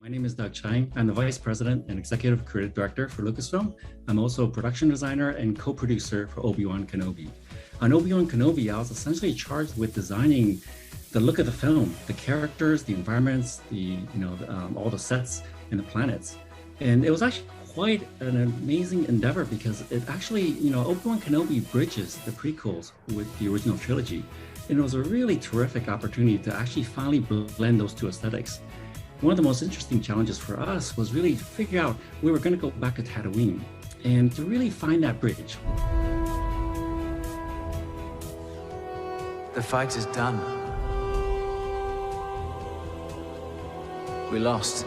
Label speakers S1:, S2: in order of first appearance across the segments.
S1: My name is Doug Chiang. I'm the Vice President and Executive Creative Director for Lucasfilm. I'm also a production designer and co-producer for Obi-Wan Kenobi. On Obi-Wan Kenobi, I was essentially charged with designing the look of the film, the characters, the environments, all the sets and the planets. And it was actually quite an amazing endeavor because it actually, Obi-Wan Kenobi bridges the prequels with the original trilogy. And it was a really terrific opportunity to actually finally blend those two aesthetics. One of the most interesting challenges for us was really to figure out we were going to go back to Tatooine and to really find that bridge.
S2: The fight is done. We lost.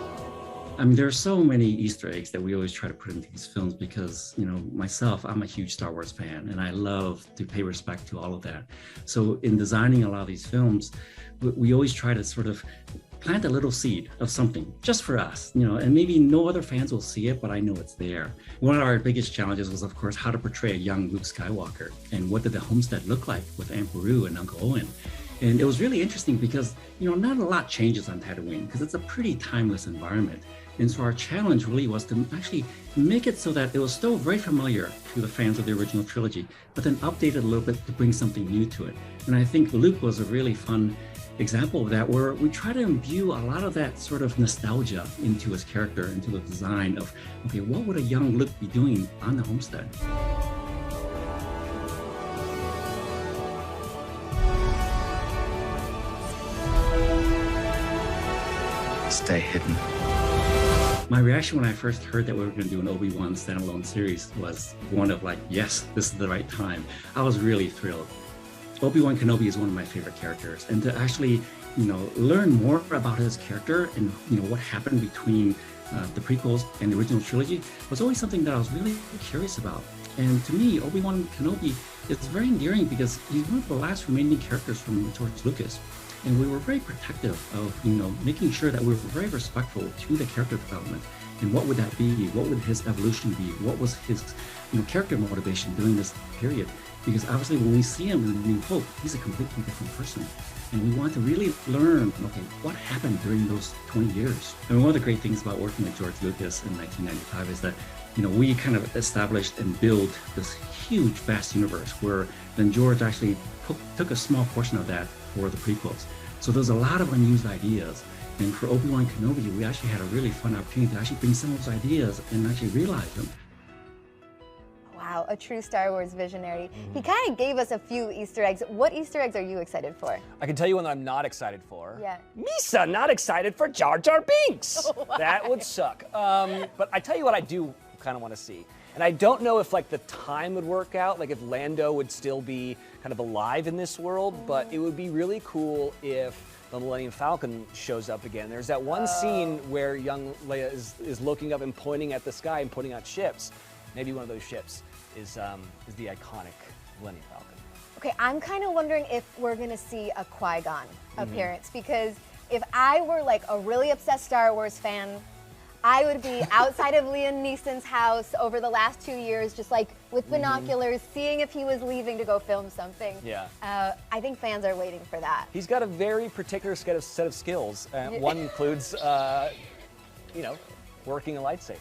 S1: I mean, there are so many Easter eggs that we always try to put into these films because, myself, I'm a huge Star Wars fan and I love to pay respect to all of that. So in designing a lot of these films, we always try to sort of plant a little seed of something just for us, and maybe no other fans will see it, but I know it's there. One of our biggest challenges was, of course, how to portray a young Luke Skywalker and what did the homestead look like with Aunt Beru and Uncle Owen. And it was really interesting because, not a lot changes on Tatooine because it's a pretty timeless environment. And so our challenge really was to actually make it so that it was still very familiar to the fans of the original trilogy, but then update it a little bit to bring something new to it. And I think Luke was a really fun example of that, where we try to imbue a lot of that sort of nostalgia into his character, into the design of, okay, what would a young Luke be doing on the homestead?
S2: Stay hidden.
S1: My reaction when I first heard that we were going to do an Obi-Wan standalone series was one of like, yes, this is the right time. I was really thrilled. Obi-Wan Kenobi is one of my favorite characters, and to actually, learn more about his character and what happened between the prequels and the original trilogy was always something that I was really curious about. And to me, Obi-Wan Kenobi is very endearing because he's one of the last remaining characters from George Lucas. And we were very protective of, making sure that we were very respectful to the character development. And what would that be? What would his evolution be? What was his, character motivation during this period? Because obviously when we see him in New Hope, he's a completely different person. And we want to really learn, okay, what happened during those 20 years? I mean, one of the great things about working with George Lucas in 1995 is that, we kind of established and built this huge, vast universe where then George actually took a small portion of that for the prequels. So there's a lot of unused ideas. And for Obi-Wan Kenobi, we actually had a really fun opportunity to actually bring some of those ideas and actually realize them.
S3: Wow, a true Star Wars visionary. He kind of gave us a few Easter eggs. What Easter eggs are you excited for?
S4: I can tell you one that I'm not excited for.
S3: Yeah.
S4: Misa, not excited for Jar Jar Binks. Wow. That would suck. But I tell you what I do kind of want to see. And I don't know if the time would work out, if Lando would still be kind of alive in this world, but it would be really cool if the Millennium Falcon shows up again. There's that one scene where young Leia is looking up and pointing at the sky and pointing out ships. Maybe one of those ships is the iconic Millennium Falcon.
S3: Okay, I'm kind of wondering if we're going to see a Qui-Gon appearance, because if I were a really obsessed Star Wars fan, I would be outside of Liam Neeson's house over the last 2 years, just with binoculars, seeing if he was leaving to go film something.
S4: Yeah.
S3: I think fans are waiting for that.
S4: He's got a very particular set of skills. One includes, working a lightsaber.